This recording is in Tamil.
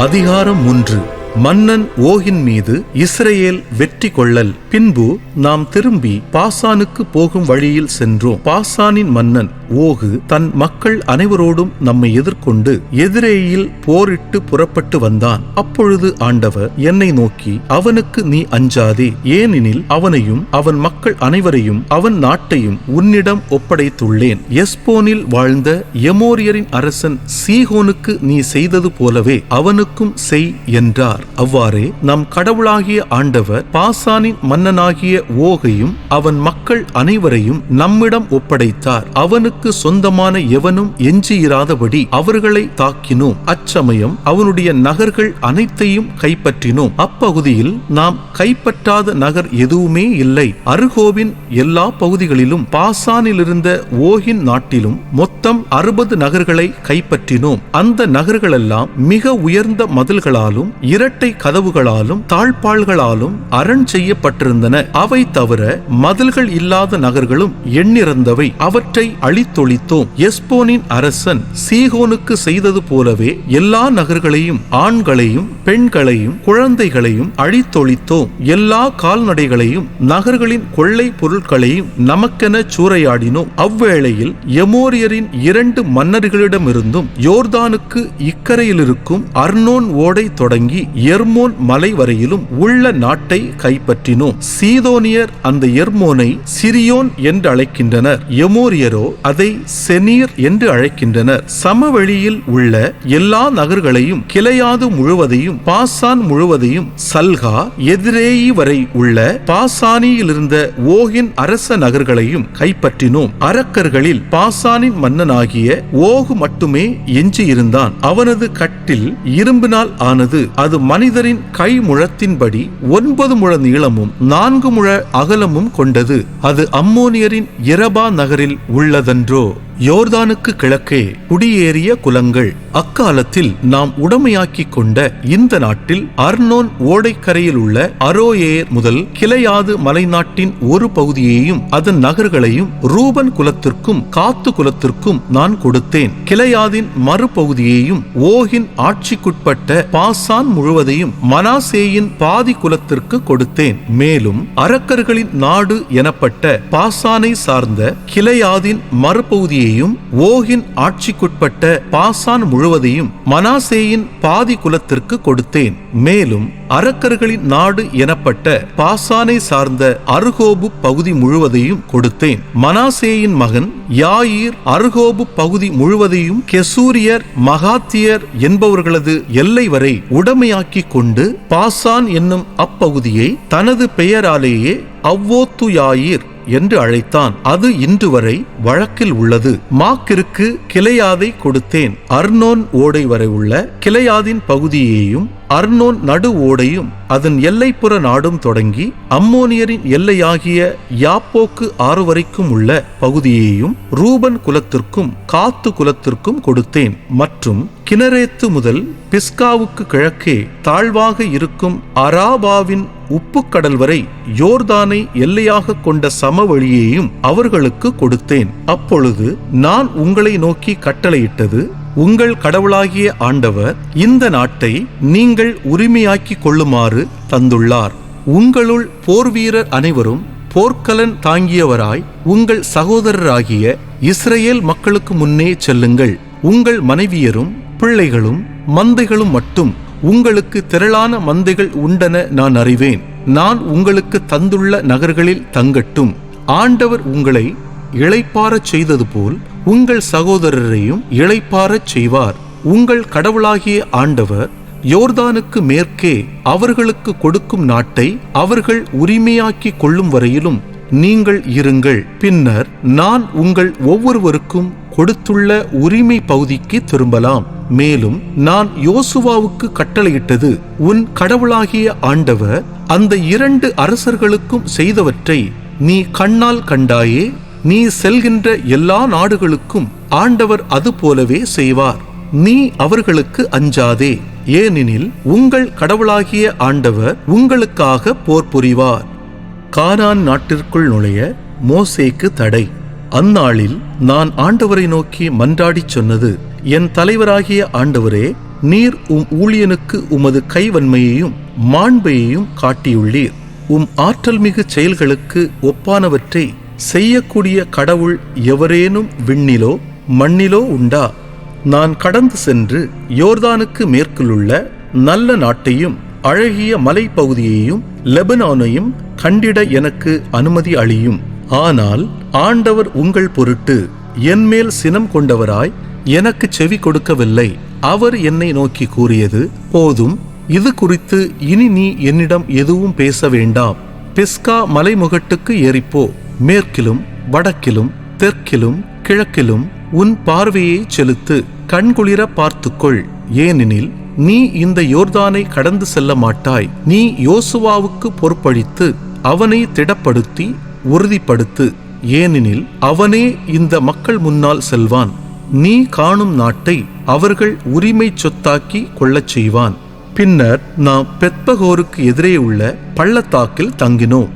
அதிகாரம் 3. மன்னன் ஓகின் மீது இஸ்ரேல் வெற்றி கொள்ளல். பின்பு நாம் திரும்பி பாசானுக்கு போகும் வழியில் சென்றோம். பாசானின் மன்னன் ஓகு தன் மக்கள் அனைவரோடும் நம்மை எதிர்கொண்டு எதிரேயில் போரிட்டு புறப்பட்டு வந்தான். அப்பொழுது ஆண்டவர் என்னை நோக்கி, அவனுக்கு நீ அஞ்சாதே, ஏனெனில் அவனையும் அவன் மக்கள் அனைவரையும் அவன் நாட்டையும் உன்னிடம் ஒப்படைத்துள்ளேன். எஸ்போனில் வாழ்ந்த எமோரியரின் அரசன் சீகோனுக்கு நீ செய்தது போலவே அவனுக்கும் செய் என்றார். அவ்வாறே நம் கடவுளாகிய ஆண்டவர் பாசானின் மன்னனாகிய ஓகையும் அவன் மக்கள் அனைவரையும் நம்மிடம் ஒப்படைத்தார். அவனுக்கு சொந்தமான எவனும் எஞ்சியிராதபடி அவர்களை தாக்கினோம். அச்சமயம் அவனுடைய நகர்கள் அனைத்தையும் கைப்பற்றினோம். அப்பகுதியில் நாம் கைப்பற்றாத நகர் எதுவுமே இல்லை. அருகோவின் எல்லா பகுதிகளிலும் பாசானில் இருந்த ஓகின் நாட்டிலும் மொத்தம் 60 நகர்களை கைப்பற்றினோம். அந்த நகர்களெல்லாம் மிக உயர்ந்த மதில்களாலும் இரட்டை கதவுகளாலும் தாழ்பாள்களாலும் அரண் செய்யப்பட்டிருந்தன. அவை தவிர மதில்கள் இல்லாத நகர்களும் எண்ணிறந்தவை. அவற்றை அழித்தொழித்தோம். எஸ்போனின் அரசன் சீகோனுக்கு செய்தது போலவே எல்லா நகர்களையும் ஆண்களையும் பெண்களையும் குழந்தைகளையும் அழித்தொழித்தோம். எல்லா கால்நடைகளையும் நகர்களின் கொள்ளை பொருட்களையும் நமக்கென சூறையாடினோம். அவ்வேளையில் எமோரியரின் 2 மன்னர்களிடமிருந்தும் யோர்தானுக்கு இக்கரையில் இருக்கும் அர்னோன் ஓடை தொடங்கி எர்மோன் மலை வரையிலும் உள்ள நாட்டை கைப்பற்றினோம். சீதோனியர் அந்த எர்மோனை சிரியோன் என்று அழைக்கின்றனர். எமோரியரோ அதை செனீர் என்று அழைக்கின்றனர். சமவெளியில் உள்ள எல்லா நகர்களையும் கிளையாது முழுவதையும் பாசான் முழுவதையும் சல்கா எதிரேயி வரை உள்ள பாசானியில் இருந்த ஓகின் அரச நகர்களையும் கைப்பற்றினோம். அரக்கர்களில் பாசானின் மன்னனாகிய ஓகு மட்டுமே எஞ்சியிருந்தான். அவனது கட்டில் இரும்பினால் ஆனது. அது மனிதரின் கை முழத்தின்படி 9 முழ நீளமும் 4 முழ அகலமும் கொண்டது. அது அம்மோனியரின் இரபா நகரில் உள்ளதென்றோ. யோர்தானுக்கு கிழக்கே குடியேறிய குலங்கள். அக்காலத்தில் நாம் உடமையாக்கி கொண்ட இந்த நாட்டில் அர்னோன் ஓடைக்கரையில் உள்ள அரோயேர் முதல் கிளையாது மலைநாட்டின் ஒரு பகுதியையும் அதன் நகர்களையும் ரூபன் குலத்திற்கும் காத்து குலத்திற்கும் நான் கொடுத்தேன். கிளையாதின் மறுபகுதியையும் ஓகின் ஆட்சிக்குட்பட்ட பாசான் முழுவதையும் மனாசேயின் பாதி குலத்திற்கு கொடுத்தேன். மேலும் அரக்கர்களின் நாடு எனப்பட்ட பாசானை சார்ந்த கிளையாதின் மறுபகுதியை ஓகின் ஆட்சிக்குட்பட்ட பாசான் முழுவதையும் மனாசேயின் பாதி குலத்திற்கு கொடுத்தேன். மேலும் அரக்கர்களின் நாடு எனப்பட்ட பாசானை சார்ந்த அருகோபு பகுதி முழுவதையும் கொடுத்தேன். மனாசேயின் மகன் யாயிர் அருகோபு பகுதி முழுவதையும் கெசூரியர் மகாத்தியர் என்பவர்களது எல்லை வரை உடமையாக்கி கொண்டு பாசான் என்னும் அப்பகுதியை தனது பெயராலேயே அவ்வோத்து யாயிர் என்று அழைத்தான். அது இன்று வரை வழக்கில் உள்ளது. மாக்கிற்கு கிளையாதை கொடுத்தேன். அர்னோன் ஓடை வரை உள்ள கிளையாதின் பகுதியையும் அர்னோன் நடு ஓடையும் அதன் எல்லைப்புற நாடும் தொடங்கி அம்மோனியரின் எல்லையாகிய யாப்போக்கு ஆறு வரைக்கும் உள்ள பகுதியையும் ரூபன் குலத்திற்கும் காத்து குலத்திற்கும் கொடுத்தேன். மற்றும் கினரேத்து முதல் பிஸ்காவுக்கு கிழக்கே தாழ்வாக இருக்கும் அராபாவின் உப்புக்கடல் வரை யோர்தானை எல்லையாக கொண்ட சமவெளியையும் அவர்களுக்கு கொடுத்தேன். அப்பொழுது நான் உங்களை நோக்கி கட்டளையிட்டது, உங்கள் கடவுளாகிய ஆண்டவர் இந்த நாட்டை நீங்கள் உரிமையாக்கி கொள்ளுமாறு தந்துள்ளார். உங்களுள் போர்வீரர் அனைவரும் போர்க்கலன் தாங்கியவராய் உங்கள் சகோதரராகிய இஸ்ரேல் மக்களுக்கு முன்னே செல்லுங்கள். உங்கள் மனைவியரும் பிள்ளைகளும் மந்தைகளும் மட்டும் உங்களுக்கு திரளான மந்தைகள் உண்டென நான் அறிவேன். நான் உங்களுக்கு தந்துள்ள நகர்களில் தங்கட்டும். ஆண்டவர் உங்களை இளைப்பாறச் செய்தது போல் உங்கள் சகோதரரையும் இளைப்பாறச் செய்வார். உங்கள் கடவுளாகிய ஆண்டவர் யோர்தானுக்கு மேற்கே அவர்களுக்கு கொடுக்கும் நாட்டை அவர்கள் உரிமையாக்கி கொள்ளும் வரையிலும் நீங்கள் இருங்கள். பின்னர் நான் உங்கள் ஒவ்வொருவருக்கும் கொடுத்துள்ள உரிமை பகுதிக்கு திரும்பலாம். மேலும் நான் யோசுவாவுக்கு கட்டளையிட்டது, உன் கடவுளாகிய ஆண்டவர் அந்த 2 அரசர்களுக்கும் செய்தவற்றை நீ கண்ணால் கண்டாயே. நீ செல்கின்ற எல்லா நாடுகளுக்கும் ஆண்டவர் அது போலவே செய்வார். நீ அவர்களுக்கு அஞ்சாதே, ஏனெனில் உங்கள் கடவுளாகிய ஆண்டவர் உங்களுக்காக போர் புரிவார். கானான் நாட்டிற்குள் நுழைய மோசேக்கு தடை. அந்நாளில் நான் ஆண்டவரை நோக்கி மன்றாடிச் சொன்னது, என் தலைவராகிய ஆண்டவரே, நீர் ஊழியனுக்கு உமது கைவன்மையையும் மாண்பையையும் காட்டியுள்ளீர். ஆற்றல் மிகு செயல்களுக்கு ஒப்பானவற்றை செய்யக்கூடிய கடவுள் எவரேனும் விண்ணிலோ மண்ணிலோ உண்டா? நான் கடந்து சென்று யோர்தானுக்கு மேற்கிலுள்ள நல்ல நாட்டையும் அழகிய மலைப்பகுதியையும் லெபனானையும் கண்டிட எனக்கு அனுமதி அளியும். ஆனால் ஆண்டவர் உங்கள் பொருட்டு என்மேல் சினம் கொண்டவராய் எனக்கு செவி கொடுக்கவில்லை. அவர் என்னை நோக்கி கூறியது, போதும், இது குறித்து இனி நீ என்னிடம் எதுவும் பேச வேண்டாம். பிஸ்கா மலைமுகட்டுக்கு ஏறிப்போ. மேற்கிலும் வடக்கிலும் தெற்கிலும் கிழக்கிலும் உன் பார்வையை செலுத்து. கண்குளிர பார்த்துக்கொள். ஏனெனில் நீ இந்த யோர்தானை கடந்து செல்ல மாட்டாய். நீ யோசுவாவுக்கு பொறுப்பளித்து அவனை திடப்படுத்தி உறுதிப்படுத்து. ஏனெனில் அவனே இந்த மக்கள் முன்னால் செல்வான். நீ காணும் நாட்டை அவர்கள் உரிமை சொத்தாக்கி கொள்ளச் செய்வான். பின்னர் நாம் பெத்பகோருக்கு எதிரே உள்ள பள்ளத்தாக்கில் தங்கினோம்.